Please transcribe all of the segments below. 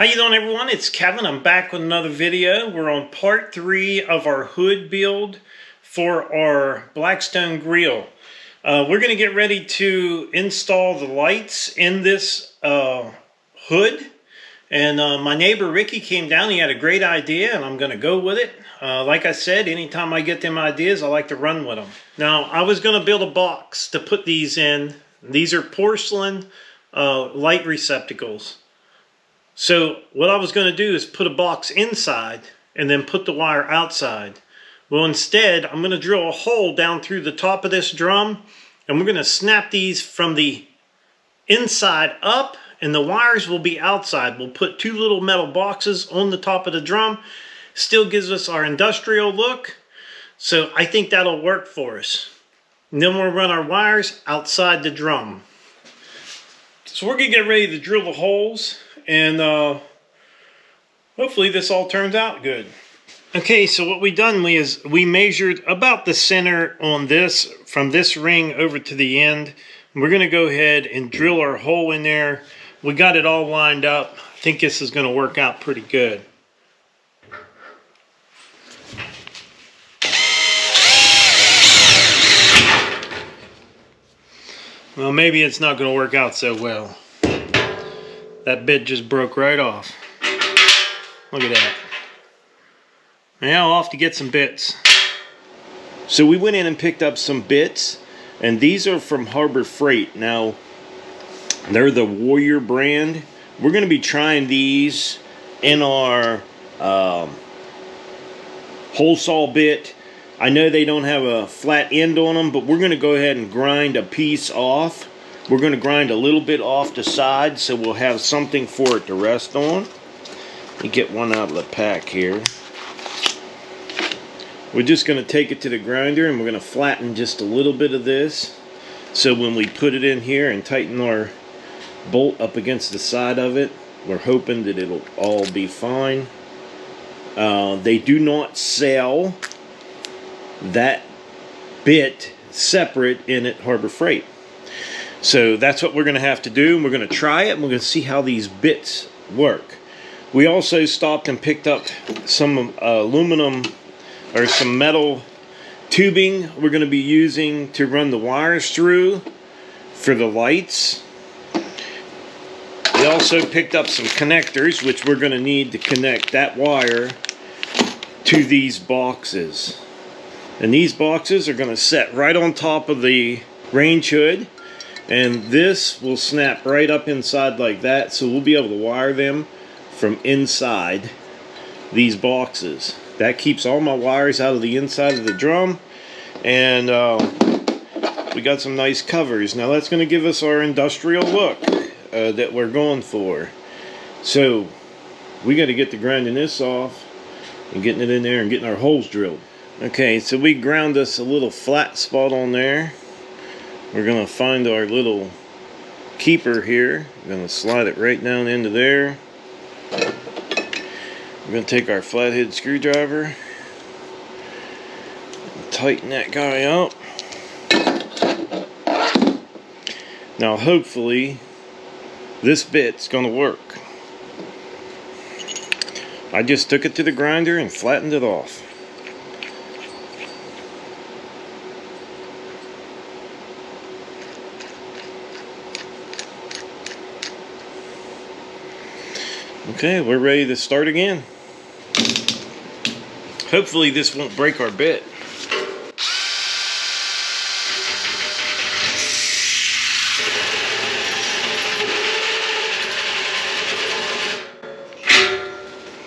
How you doing, everyone? It's Kevin. I'm back with another video. We're on part 3 of our hood build for our Blackstone grill. We're going to get ready to install the lights in this hood. And my neighbor Ricky came down. He had a great idea, and I'm going to go with it. Like I said, anytime I get them ideas, I like to run with them. Now, I was going to build a box to put these in. These are porcelain light receptacles. So what I was going to do is put a box inside and then put the wire outside. Well, instead, I'm going to drill a hole down through the top of this drum, and we're going to snap these from the inside up, and the wires will be outside. We'll put 2 little metal boxes on the top of the drum. Still gives us our industrial look. So I think that'll work for us. And then we'll run our wires outside the drum. So we're going to get ready to drill the holes. And hopefully this all turns out good. Okay, so what we done is we measured about the center on this, from this ring over to the end. We're going to go ahead and drill our hole in there. We got it all lined up. I think this is going to work out pretty good. Well, maybe it's not going to work out so well. That bit just broke right off. Look at that. Now off to get some bits. So we went in and picked up some bits, and these are from Harbor Freight. Now, they're the Warrior brand. We're going to be trying these in our hole saw bit. I know they don't have a flat end on them, but we're going to go ahead and grind a piece off. We're going to grind a little bit off the side so we'll have something for it to rest on. Let me get one out of the pack here. We're just going to take it to the grinder and we're going to flatten just a little bit of this. So when we put it in here and tighten our bolt up against the side of it, we're hoping that it'll all be fine. They do not sell that bit separate in at Harbor Freight. So that's what we're going to have to do. We're going to try it and we're going to see how these bits work. We also stopped and picked up some aluminum or some metal tubing we're going to be using to run the wires through for the lights. We also picked up some connectors which we're going to need to connect that wire to these boxes. And these boxes are going to set right on top of the range hood. And this will snap right up inside like that, so we'll be able to wire them from inside these boxes. That keeps all my wires out of the inside of the drum, and we got some nice covers. Now that's going to give us our industrial look that we're going for. So we got to get to grinding this off and getting it in there and getting our holes drilled. Okay, so we ground us a little flat spot on there. We're going to find our little keeper here. We're going to slide it right down into there. We're going to take our flathead screwdriver and tighten that guy up. Now hopefully this bit's going to work. I just took it to the grinder and flattened it off. Okay, we're ready to start again. Hopefully this won't break our bit.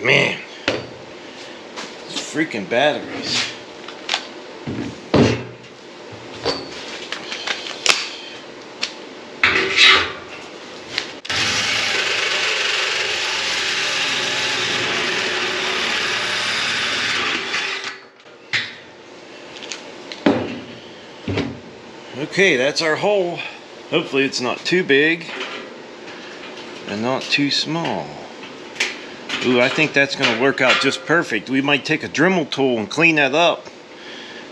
Man, these freaking batteries. Okay, that's our hole. Hopefully it's not too big and not too small. Ooh, I think that's going to work out just perfect. We might take a Dremel tool and clean that up.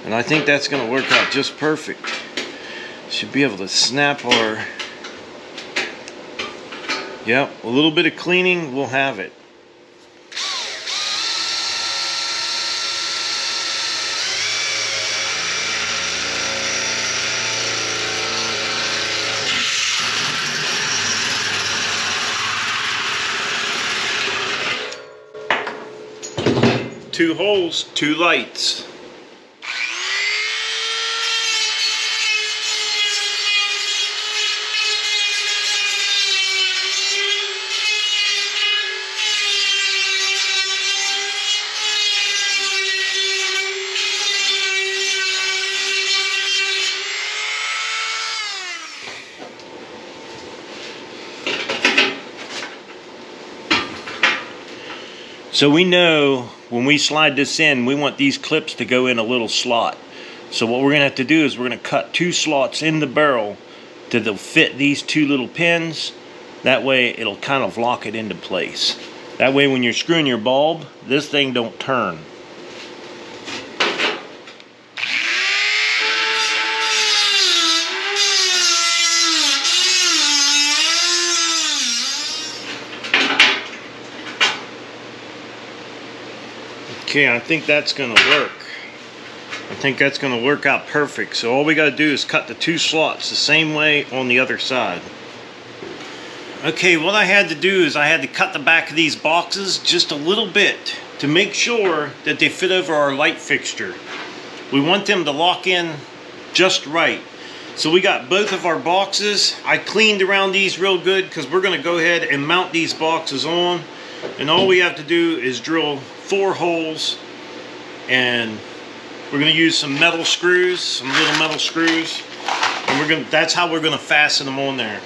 And I think that's going to work out just perfect. Should be able to snap our Yep, a little bit of cleaning will have it. Two holes, two lights. So we know when we slide this in, we want these clips to go in a little slot. So what we're going to have to do is we're going to cut two slots in the barrel to fit these two little pins. That way it'll kind of lock it into place. That way when you're screwing your bulb, this thing don't turn. Okay, I think that's going to work. I think that's going to work out perfect. So all we got to do is cut the two slots the same way on the other side. Okay, what I had to do is I had to cut the back of these boxes just a little bit to make sure that they fit over our light fixture. We want them to lock in just right. So we got both of our boxes. I cleaned around these real good because we're going to go ahead and mount these boxes on. And all we have to do is drill 4 holes, and we're going to use some metal screws, some little metal screws, and that's how we're going to fasten them on there.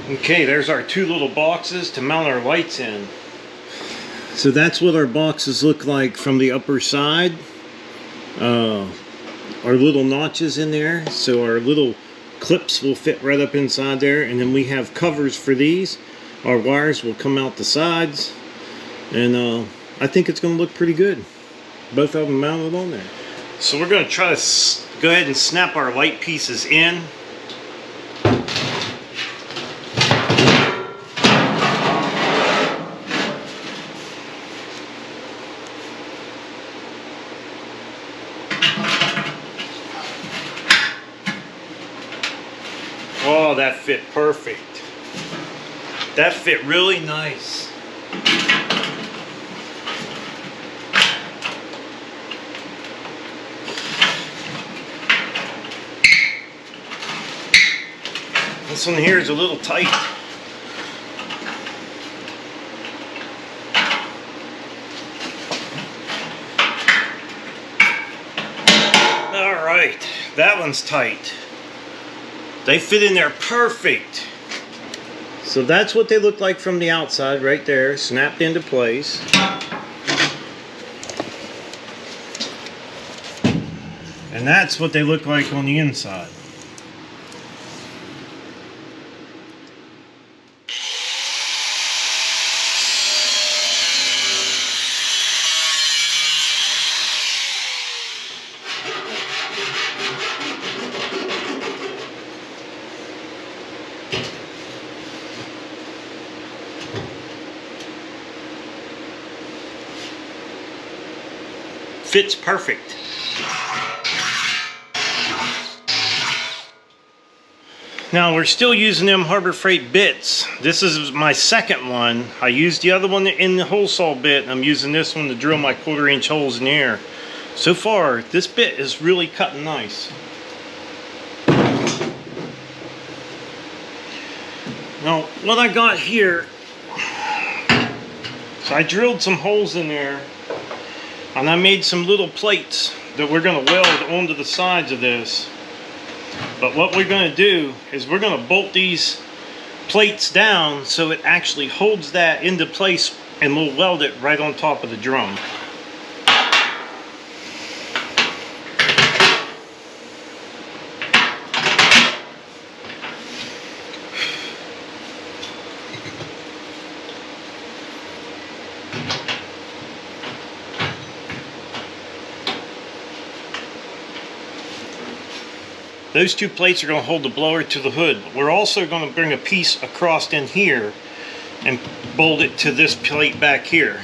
Okay, there's our 2 little boxes to mount our lights in. So that's what our boxes look like from the upper side. Our little notches in there, so our little clips will fit right up inside there, and then we have covers for these. Our wires will come out the sides, and I think it's going to look pretty good. Both of them mounted on there. So we're going to try to go ahead and snap our light pieces in. Oh, that fit perfect. That fit really nice. This one here is a little tight. All right, that one's tight. They fit in there perfect. So that's what they look like from the outside right there, snapped into place. And that's what they look like on the inside. Fits perfect. Now we're still using them Harbor Freight bits. This is my second one. I used the other one in the hole saw bit, and I'm using this one to drill my 1/4 inch holes in the air. So far, this bit is really cutting nice. Now, what I got here, so I drilled some holes in there, and I made some little plates that we're going to weld onto the sides of this. But what we're going to do is we're going to bolt these plates down so it actually holds that into place, and we'll weld it right on top of the drum. Those two plates are going to hold the blower to the hood. But we're also going to bring a piece across in here and bolt it to this plate back here.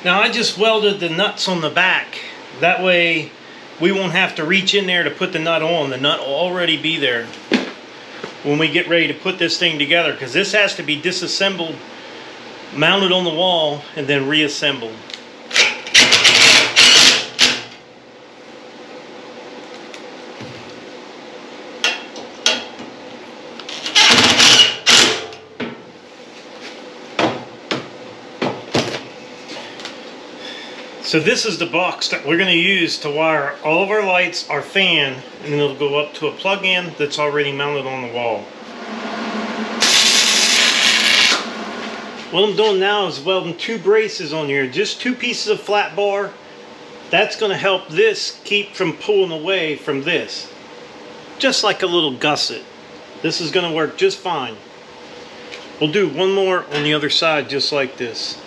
Now I just welded the nuts on the back. That way we won't have to reach in there to put the nut on. The nut will already be there when we get ready to put this thing together, because this has to be disassembled, mounted on the wall, and then reassembled. So this is the box that we're going to use to wire all of our lights, our fan, and then it'll go up to a plug-in that's already mounted on the wall. What I'm doing now is welding 2 braces on here, just 2 pieces of flat bar. That's going to help this keep from pulling away from this. Just like a little gusset. This is going to work just fine. We'll do one more on the other side just like this.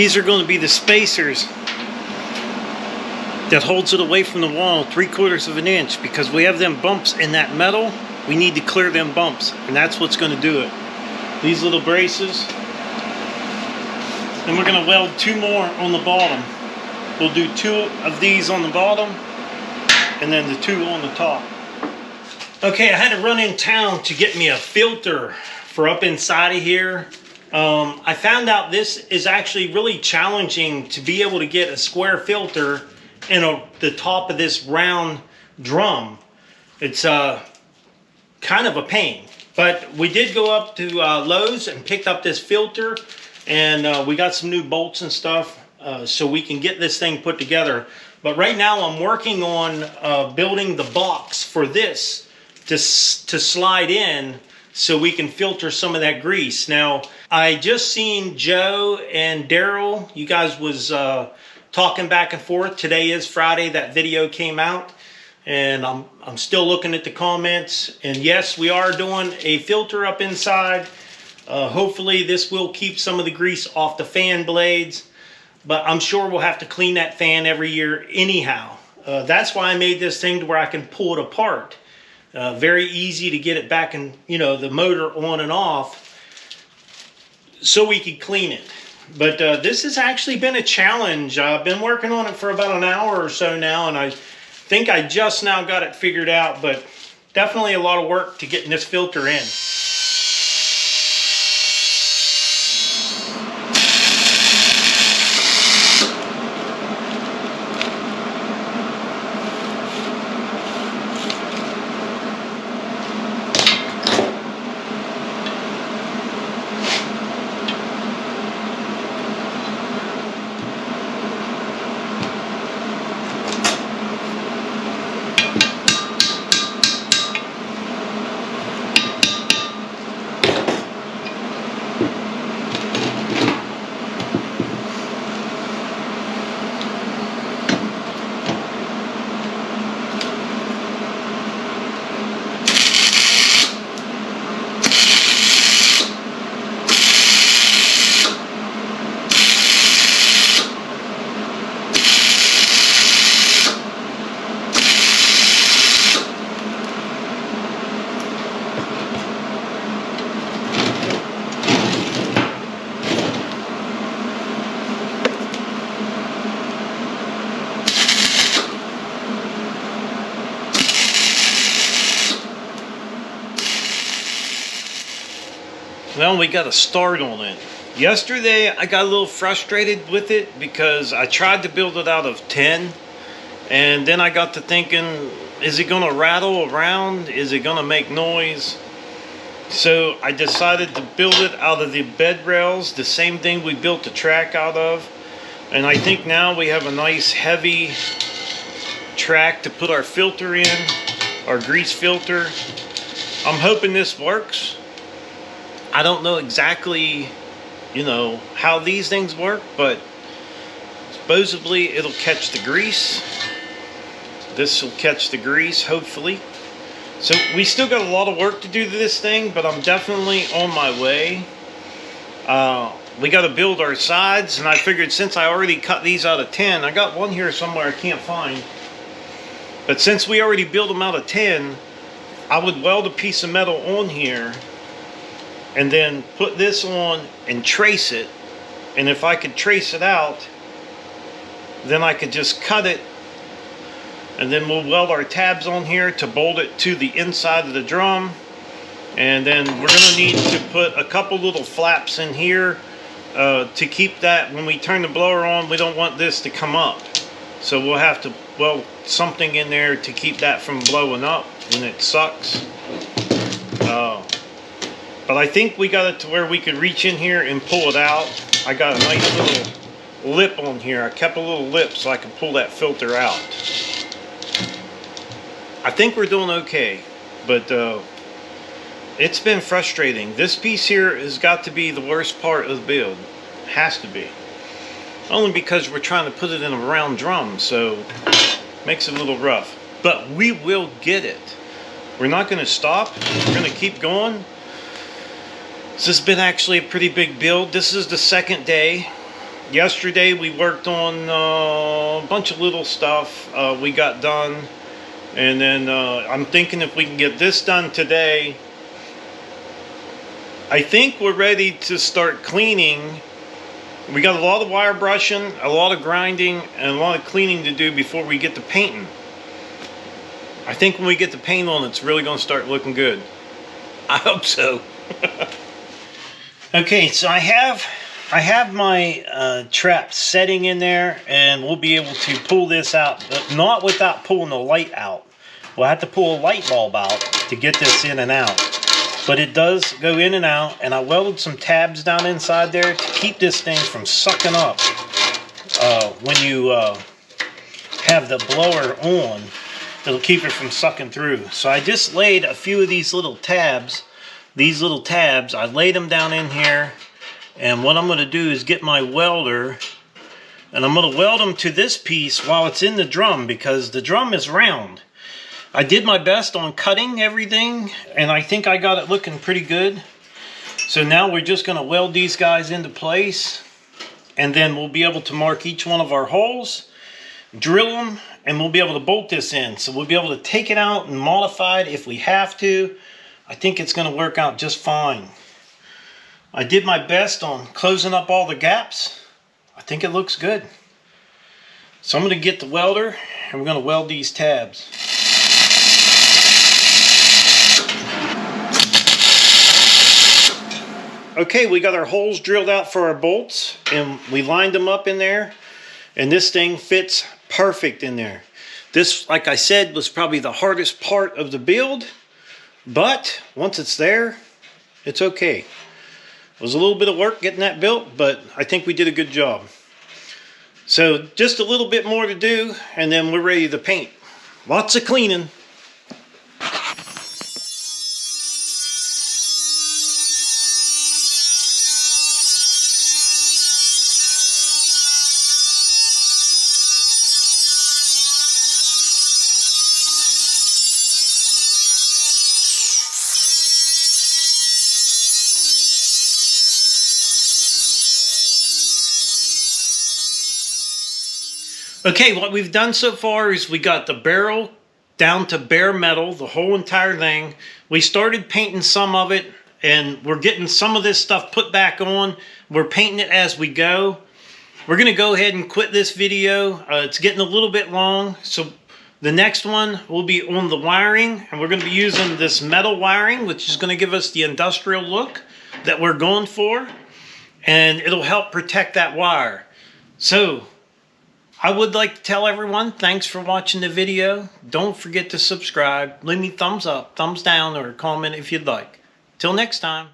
These are going to be the spacers that holds it away from the wall 3/4 of an inch, because we have them bumps in that metal. We need to clear them bumps, and that's what's going to do it. These little braces. And we're going to weld 2 more on the bottom. We'll do 2 of these on the bottom, and then the 2 on the top. Okay, I had to run in town to get me a filter for up inside of here. I found out this is actually really challenging to be able to get a square filter in the top of this round drum. It's kind of a pain. But we did go up to Lowe's and picked up this filter, and we got some new bolts and stuff so we can get this thing put together. But right now I'm working on building the box for this to slide in so we can filter some of that grease. Now, I just seen Joe and Daryl. You guys was talking back and forth. Today is Friday that video came out, and I'm still looking at the comments. And yes, we are doing a filter up inside. Hopefully this will keep some of the grease off the fan blades, but I'm sure we'll have to clean that fan every year anyhow. That's why I made this thing to where I can pull it apart. Very easy to get it back and, you know, the motor on and off so we could clean it. But this has actually been a challenge. I've been working on it for about an hour or so now, and I think I just now got it figured out, but definitely a lot of work to getting this filter in. Well, we got a start on it. Yesterday, I got a little frustrated with it because I tried to build it out of 10. And then I got to thinking, is it going to rattle around? Is it going to make noise? So I decided to build it out of the bed rails, the same thing we built the track out of. And I think now we have a nice heavy track to put our filter in, our grease filter. I'm hoping this works. I don't know exactly, you know, how these things work, but supposedly it'll catch the grease. This will catch the grease, hopefully. So we still got a lot of work to do to this thing, but I'm definitely on my way. We got to build our sides, and I figured since I already cut these out of 10, I got one here somewhere I can't find. But since we already built them out of 10, I would weld a piece of metal on here and then put this on and trace it. And if I could trace it out, then I could just cut it, and then we'll weld our tabs on here to bolt it to the inside of the drum. And then we're going to need to put a couple little flaps in here to keep that, when we turn the blower on, we don't want this to come up. So we'll have to weld something in there to keep that from blowing up when it sucks. But I think we got it to where we could reach in here and pull it out. I got a nice little lip on here. I kept a little lip so I can pull that filter out. I think we're doing okay, but it's been frustrating. This piece here has got to be the worst part of the build. It has to be. Only because we're trying to put it in a round drum, so it makes it a little rough. But we will get it. We're not going to stop. We're going to keep going. This has been actually a pretty big build. This is the second day. Yesterday we worked on a bunch of little stuff we got done. And then I'm thinking if we can get this done today, I think we're ready to start cleaning. We got a lot of wire brushing, a lot of grinding, and a lot of cleaning to do before we get to painting. I think when we get the paint on, it's really going to start looking good. I hope so. Okay, so I have my trap setting in there, and we'll be able to pull this out, but not without pulling the light out. We'll have to pull a light bulb out to get this in and out. But it does go in and out, and I welded some tabs down inside there to keep this thing from sucking up when you have the blower on. It'll keep it from sucking through. So I just laid a few of these little tabs. I laid them down in here, and what I'm going to do is get my welder, and I'm going to weld them to this piece while it's in the drum, because the drum is round. I did my best on cutting everything, and I think I got it looking pretty good. So now we're just going to weld these guys into place, and then we'll be able to mark each one of our holes, drill them, and we'll be able to bolt this in. So we'll be able to take it out and modify it if we have to. I think it's going to work out just fine. I did my best on closing up all the gaps. I think it looks good. So I'm going to get the welder, and we're going to weld these tabs. Okay, we got our holes drilled out for our bolts, and we lined them up in there, and this thing fits perfect in there. This, like I said, was probably the hardest part of the build, but once it's there, it's okay. It was a little bit of work getting that built, but I think we did a good job. So just a little bit more to do, and then we're ready to paint. Lots of cleaning. Okay, what we've done so far is we got the barrel down to bare metal, the whole entire thing. We started painting some of it, and we're getting some of this stuff put back on. We're painting it as we go. We're going to go ahead and quit this video. It's getting a little bit long, so the next one will be on the wiring, and we're going to be using this metal wiring, which is going to give us the industrial look that we're going for, and it'll help protect that wire. So I would like to tell everyone, thanks for watching the video. Don't forget to subscribe. Leave me thumbs up, thumbs down, or a comment if you'd like. Till next time.